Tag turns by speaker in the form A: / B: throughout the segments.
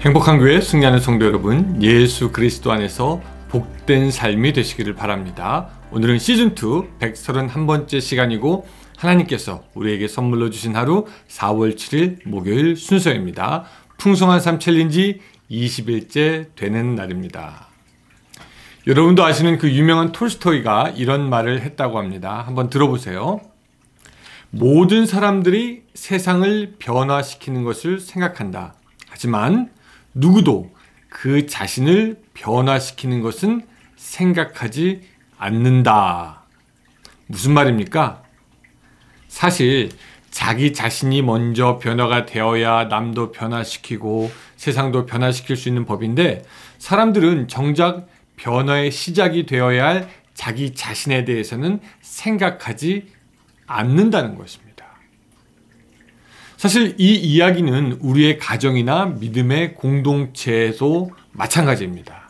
A: 행복한 교회 승리하는 성도 여러분, 예수 그리스도 안에서 복된 삶이 되시기를 바랍니다. 오늘은 시즌2 131번째 시간이고 하나님께서 우리에게 선물로 주신 하루 4월 7일 목요일 순서입니다. 풍성한 삶 챌린지 20일째 되는 날입니다. 여러분도 아시는 그 유명한 톨스토이가 이런 말을 했다고 합니다. 한번 들어보세요. 모든 사람들이 세상을 변화시키는 것을 생각한다. 하지만 누구도 그 자신을 변화시키는 것은 생각하지 않는다. 무슨 말입니까? 사실 자기 자신이 먼저 변화가 되어야 남도 변화시키고 세상도 변화시킬 수 있는 법인데, 사람들은 정작 변화의 시작이 되어야 할 자기 자신에 대해서는 생각하지 않는다는 것입니다. 사실 이 이야기는 우리의 가정이나 믿음의 공동체에도 마찬가지입니다.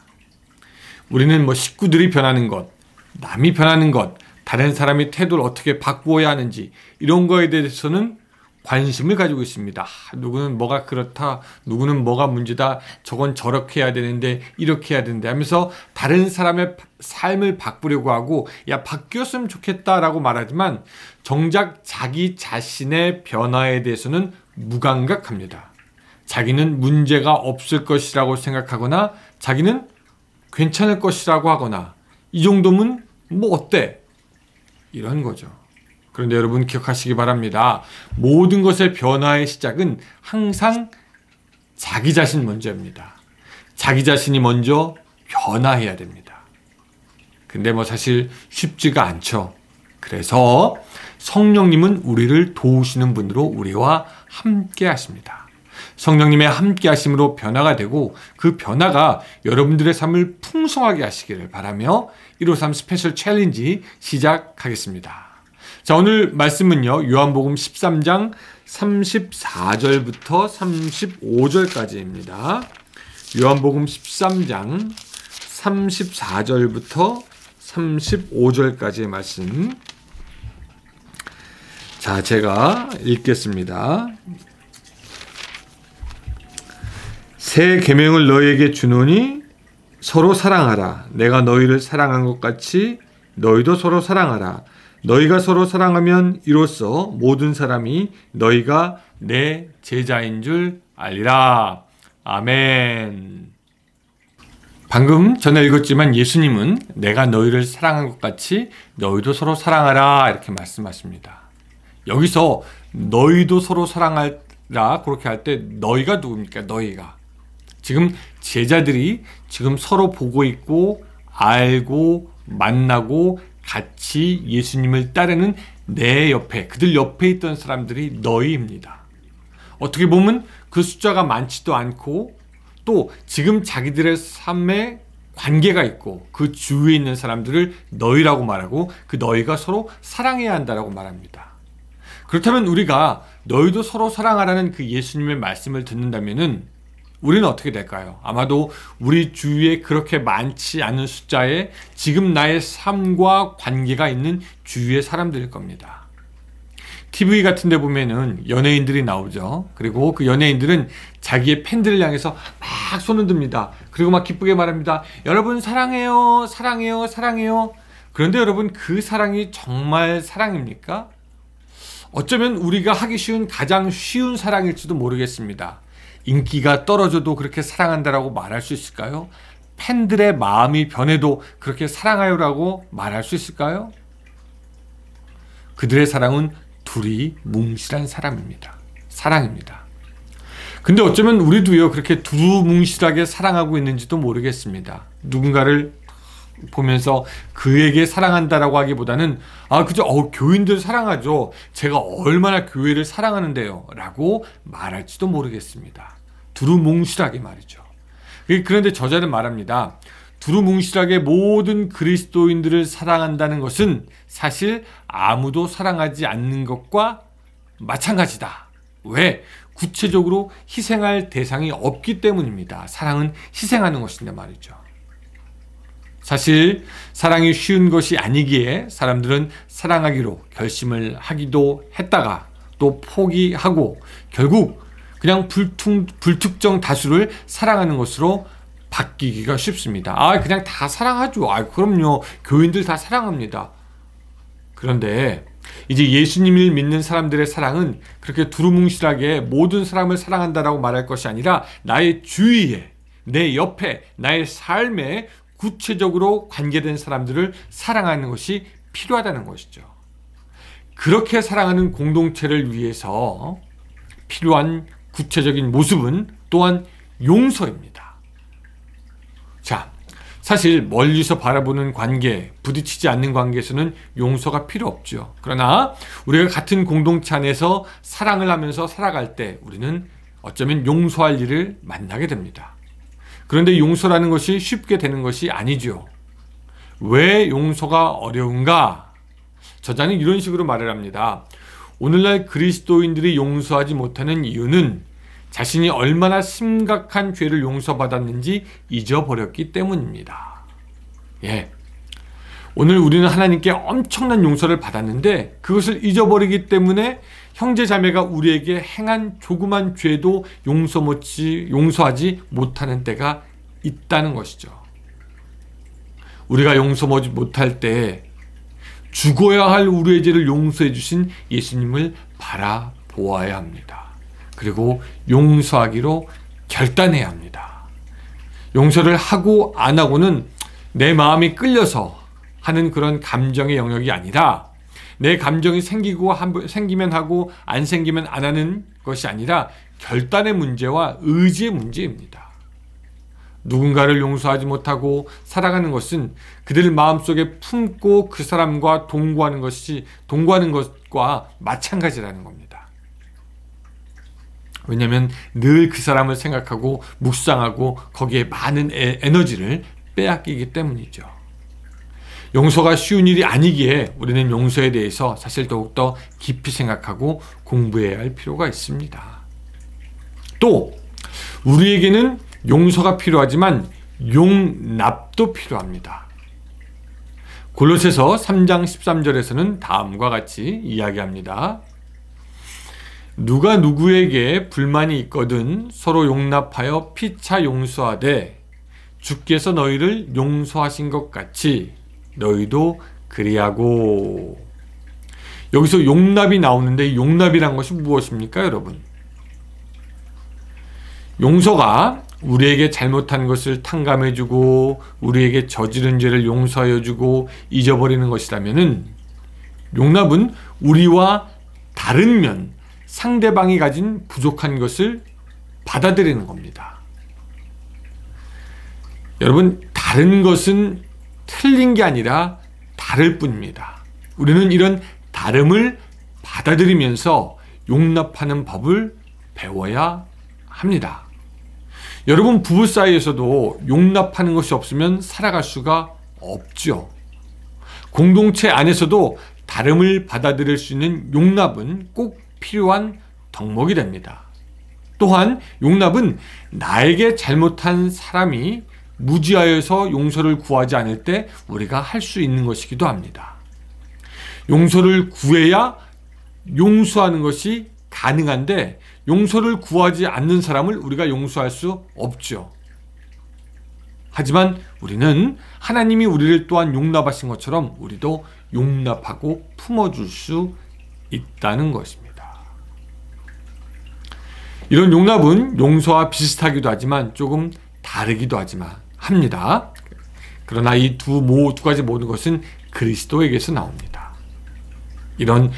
A: 우리는 식구들이 변하는 것, 남이 변하는 것, 다른 사람의 태도를 어떻게 바꾸어야 하는지 이런 거에 대해서는 관심을 가지고 있습니다. 누구는 뭐가 그렇다, 누구는 뭐가 문제다, 저건 저렇게 해야 되는데 이렇게 해야 되는데 하면서 다른 사람의 삶을 바꾸려고 하고, 야 바뀌었으면 좋겠다라고 말하지만 정작 자기 자신의 변화에 대해서는 무감각합니다. 자기는 문제가 없을 것이라고 생각하거나 자기는 괜찮을 것이라고 하거나 이 정도면 뭐 어때? 이런 거죠. 그런데 여러분 기억하시기 바랍니다. 모든 것의 변화의 시작은 항상 자기 자신 먼저입니다. 자기 자신이 먼저 변화해야 됩니다. 근데 사실 쉽지가 않죠. 그래서 성령님은 우리를 도우시는 분으로 우리와 함께 하십니다. 성령님의 함께 하심으로 변화가 되고, 그 변화가 여러분들의 삶을 풍성하게 하시기를 바라며 153 스페셜 챌린지 시작하겠습니다. 자, 오늘 말씀은요, 요한복음 13장 34절부터 35절까지입니다. 요한복음 13장 34절부터 35절까지의 말씀. 자, 제가 읽겠습니다. 새 계명을 너희에게 주노니 서로 사랑하라. 내가 너희를 사랑한 것 같이 너희도 서로 사랑하라. 너희가 서로 사랑하면 이로써 모든 사람이 너희가 내 제자인 줄 알리라. 아멘. 방금 전에 읽었지만 예수님은 내가 너희를 사랑한 것 같이 너희도 서로 사랑하라 이렇게 말씀하십니다. 여기서 너희도 서로 사랑하라 그렇게 할 때 너희가 누굽니까? 너희가. 지금 제자들이 지금 서로 보고 있고 알고 만나고 같이 예수님을 따르는 내 옆에, 그들 옆에 있던 사람들이 너희입니다. 어떻게 보면 그 숫자가 많지도 않고 또 지금 자기들의 삶에 관계가 있고 그 주위에 있는 사람들을 너희라고 말하고 그 너희가 서로 사랑해야 한다라고 말합니다. 그렇다면 우리가 너희도 서로 사랑하라는 그 예수님의 말씀을 듣는다면은 우리는 어떻게 될까요? 아마도 우리 주위에 그렇게 많지 않은 숫자에 지금 나의 삶과 관계가 있는 주위의 사람들일 겁니다. TV 같은 데 보면은 연예인들이 나오죠. 그리고 그 연예인들은 자기의 팬들을 향해서 막 손을 듭니다. 그리고 막 기쁘게 말합니다. 여러분 사랑해요, 사랑해요, 사랑해요. 그런데 여러분 그 사랑이 정말 사랑입니까? 어쩌면 우리가 하기 쉬운 가장 쉬운 사랑일지도 모르겠습니다. 인기가 떨어져도 그렇게 사랑한다라고 말할 수 있을까요? 팬들의 마음이 변해도 그렇게 사랑하요라고 말할 수 있을까요? 그들의 사랑은 둘이 뭉실한 사랑입니다. 근데 어쩌면 우리도요 그렇게 두루뭉실하게 사랑하고 있는지도 모르겠습니다. 누군가를 보면서 그에게 사랑한다라고 하기보다는 그죠, 교인들 사랑하죠. 제가 얼마나 교회를 사랑하는데요 라고 말할지도 모르겠습니다. 두루뭉실하게 말이죠. 그런데 저자는 말합니다. 두루뭉실하게 모든 그리스도인들을 사랑한다는 것은 사실 아무도 사랑하지 않는 것과 마찬가지다. 왜? 구체적으로 희생할 대상이 없기 때문입니다. 사랑은 희생하는 것인데 말이죠. 사실 사랑이 쉬운 것이 아니기에 사람들은 사랑하기로 결심을 하기도 했다가 또 포기하고 결국 그냥 불특정 다수를 사랑하는 것으로 바뀌기가 쉽습니다. 그냥 다 사랑하죠. 그럼요. 교인들 다 사랑합니다. 그런데 이제 예수님을 믿는 사람들의 사랑은 그렇게 두루뭉실하게 모든 사람을 사랑한다라고 말할 것이 아니라 나의 주위에, 내 옆에, 나의 삶에 구체적으로 관계된 사람들을 사랑하는 것이 필요하다는 것이죠. 그렇게 사랑하는 공동체를 위해서 필요한 구체적인 모습은 또한 용서입니다. 자, 사실 멀리서 바라보는 관계, 부딪히지 않는 관계에서는 용서가 필요 없죠. 그러나 우리가 같은 공동체 안에서 사랑을 하면서 살아갈 때 우리는 어쩌면 용서할 일을 만나게 됩니다. 그런데 용서라는 것이 쉽게 되는 것이 아니죠. 왜 용서가 어려운가? 저자는 이런 식으로 말을 합니다. 오늘날 그리스도인들이 용서하지 못하는 이유는 자신이 얼마나 심각한 죄를 용서받았는지 잊어버렸기 때문입니다. 오늘 우리는 하나님께 엄청난 용서를 받았는데 그것을 잊어버리기 때문에 형제자매가 우리에게 행한 조그만 죄도 용서하지 못하는 때가 있다는 것이죠. 우리가 용서하지 못할 때 죽어야 할 우리의 죄를 용서해 주신 예수님을 바라보아야 합니다. 그리고 용서하기로 결단해야 합니다. 용서를 하고 안 하고는 내 마음이 끌려서 하는 그런 감정의 영역이 아니라 내 감정이 생기면 하고 안 생기면 안 하는 것이 아니라 결단의 문제와 의지의 문제입니다. 누군가를 용서하지 못하고 살아가는 것은 그들 마음속에 품고 그 사람과 동거하는 것과 마찬가지라는 겁니다. 왜냐하면 늘 그 사람을 생각하고 묵상하고 거기에 많은 에너지를 빼앗기기 때문이죠. 용서가 쉬운 일이 아니기에 우리는 용서에 대해서 사실 더욱더 깊이 생각하고 공부해야 할 필요가 있습니다. 또 우리에게는 용서가 필요하지만 용납도 필요합니다. 골로새서 3장 13절에서는 다음과 같이 이야기합니다. 누가 누구에게 불만이 있거든 서로 용납하여 피차 용서하되 주께서 너희를 용서하신 것 같이 너희도 그리하고. 여기서 용납이 나오는데 용납이란 것이 무엇입니까, 여러분? 용서가 우리에게 잘못한 것을 탕감해주고 우리에게 저지른 죄를 용서해주고 잊어버리는 것이라면은 용납은 우리와 다른 면, 상대방이 가진 부족한 것을 받아들이는 겁니다. 여러분, 다른 것은 틀린 게 아니라 다를 뿐입니다. 우리는 이런 다름을 받아들이면서 용납하는 법을 배워야 합니다. 여러분, 부부 사이에서도 용납하는 것이 없으면 살아갈 수가 없죠. 공동체 안에서도 다름을 받아들일 수 있는 용납은 꼭 필요한 덕목이 됩니다. 또한 용납은 나에게 잘못한 사람이 무지하여서 용서를 구하지 않을 때 우리가 할 수 있는 것이기도 합니다. 용서를 구해야 용서하는 것이 가능한데 용서를 구하지 않는 사람을 우리가 용서할 수 없죠. 하지만 우리는 하나님이 우리를 또한 용납하신 것처럼 우리도 용납하고 품어줄 수 있다는 것입니다. 이런 용납은 용서와 비슷하기도 하지만 조금 다르기도 합니다. 그러나 이 두 가지 모든 것은 그리스도에게서 나옵니다. 이런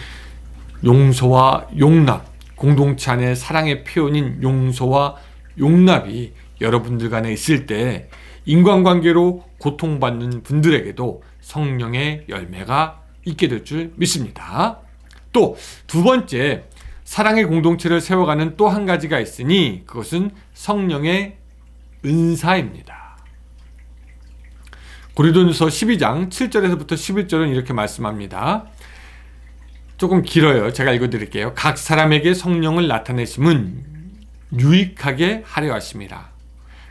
A: 용서와 용납, 공동체 안의 사랑의 표현인 용서와 용납이 여러분들 간에 있을 때 인간관계로 고통받는 분들에게도 성령의 열매가 있게 될 줄 믿습니다. 또 두 번째, 사랑의 공동체를 세워가는 또 한 가지가 있으니 그것은 성령의 은사입니다. 고린도전서 12장 7절에서부터 11절은 이렇게 말씀합니다. 조금 길어요. 제가 읽어드릴게요. 각 사람에게 성령을 나타내심은 유익하게 하려 하심이라.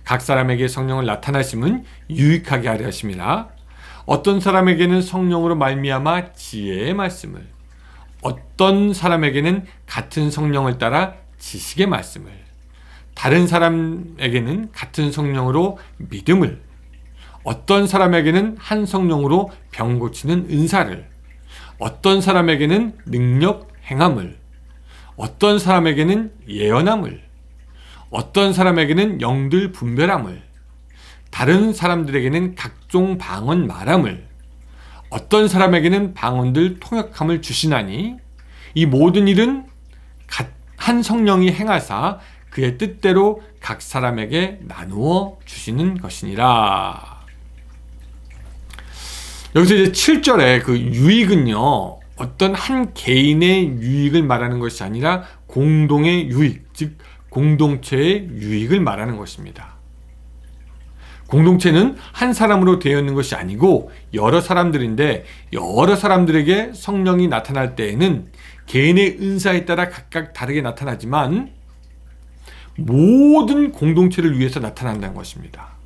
A: 각 사람에게 성령을 나타내심은 유익하게 하려 하심이라. 어떤 사람에게는 성령으로 말미암아 지혜의 말씀을, 어떤 사람에게는 같은 성령을 따라 지식의 말씀을, 다른 사람에게는 같은 성령으로 믿음을, 어떤 사람에게는 한 성령으로 병 고치는 은사를, 어떤 사람에게는 능력 행함을, 어떤 사람에게는 예언함을, 어떤 사람에게는 영들 분별함을, 다른 사람들에게는 각종 방언 말함을, 어떤 사람에게는 방언들 통역함을 주시나니 이 모든 일은 한 성령이 행하사 그의 뜻대로 각 사람에게 나누어 주시는 것이니라. 여기서 이제 7절에 그 유익은요, 어떤 한 개인의 유익을 말하는 것이 아니라 공동의 유익, 즉 공동체의 유익을 말하는 것입니다. 공동체는 한 사람으로 되어 있는 것이 아니고 여러 사람들인데, 여러 사람들에게 성령이 나타날 때에는 개인의 은사에 따라 각각 다르게 나타나지만 모든 공동체를 위해서 나타난다는 것입니다.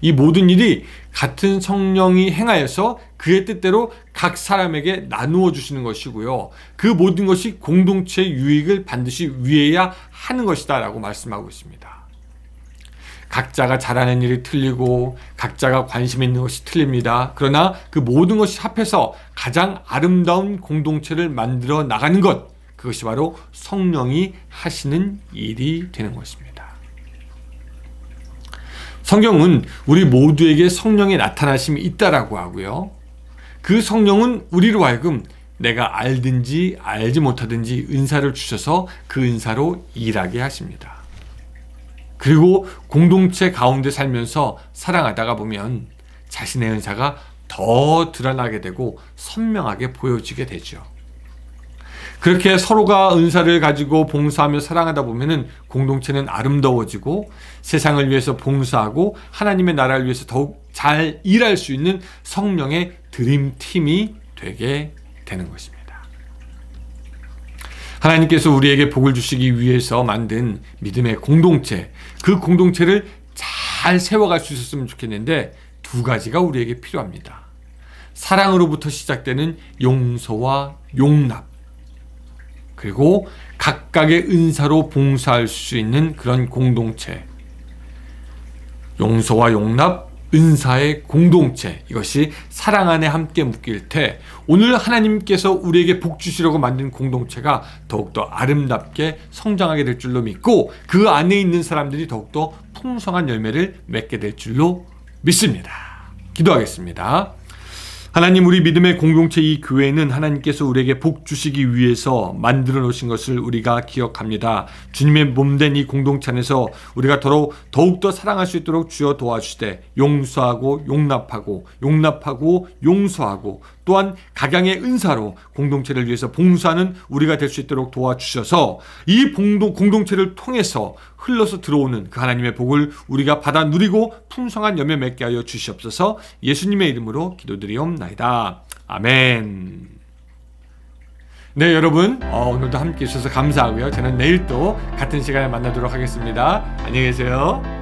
A: 이 모든 일이 같은 성령이 행하여서 그의 뜻대로 각 사람에게 나누어 주시는 것이고요. 그 모든 것이 공동체의 유익을 반드시 위해야 하는 것이다 라고 말씀하고 있습니다. 각자가 잘하는 일이 틀리고 각자가 관심 있는 것이 틀립니다. 그러나 그 모든 것이 합해서 가장 아름다운 공동체를 만들어 나가는 것, 그것이 바로 성령이 하시는 일이 되는 것입니다. 성경은 우리 모두에게 성령의 나타나심이 있다라고 하고요. 그 성령은 우리로 하여금 내가 알든지 알지 못하든지 은사를 주셔서 그 은사로 일하게 하십니다. 그리고 공동체 가운데 살면서 사랑하다가 보면 자신의 은사가 더 드러나게 되고 선명하게 보여지게 되죠. 그렇게 서로가 은사를 가지고 봉사하며 사랑하다 보면은 공동체는 아름다워지고 세상을 위해서 봉사하고 하나님의 나라를 위해서 더욱 잘 일할 수 있는 성령의 드림팀이 되게 되는 것입니다. 하나님께서 우리에게 복을 주시기 위해서 만든 믿음의 공동체, 그 공동체를 잘 세워갈 수 있었으면 좋겠는데 두 가지가 우리에게 필요합니다. 사랑으로부터 시작되는 용서와 용납, 그리고 각각의 은사로 봉사할 수 있는 그런 공동체, 용서와 용납, 은사의 공동체, 이것이 사랑 안에 함께 묶일 때 오늘 하나님께서 우리에게 복 주시려고 만든 공동체가 더욱더 아름답게 성장하게 될 줄로 믿고 그 안에 있는 사람들이 더욱더 풍성한 열매를 맺게 될 줄로 믿습니다. 기도하겠습니다. 하나님, 우리 믿음의 공동체 이 교회는 하나님께서 우리에게 복 주시기 위해서 만들어 놓으신 것을 우리가 기억합니다. 주님의 몸된 이 공동체 안에서 우리가 더욱더 사랑할 수 있도록 주여 도와주시되 용서하고 용납하고 용서하고 또한 각양의 은사로 공동체를 위해서 봉사하는 우리가 될 수 있도록 도와주셔서 이 공동체를 통해서 흘러서 들어오는 그 하나님의 복을 우리가 받아 누리고 풍성한 열매 맺게 하여 주시옵소서. 예수님의 이름으로 기도드리옵나이다. 아멘. 네, 여러분 오늘도 함께 해주셔서 감사하고요. 저는 내일 또 같은 시간에 만나도록 하겠습니다. 안녕히 계세요.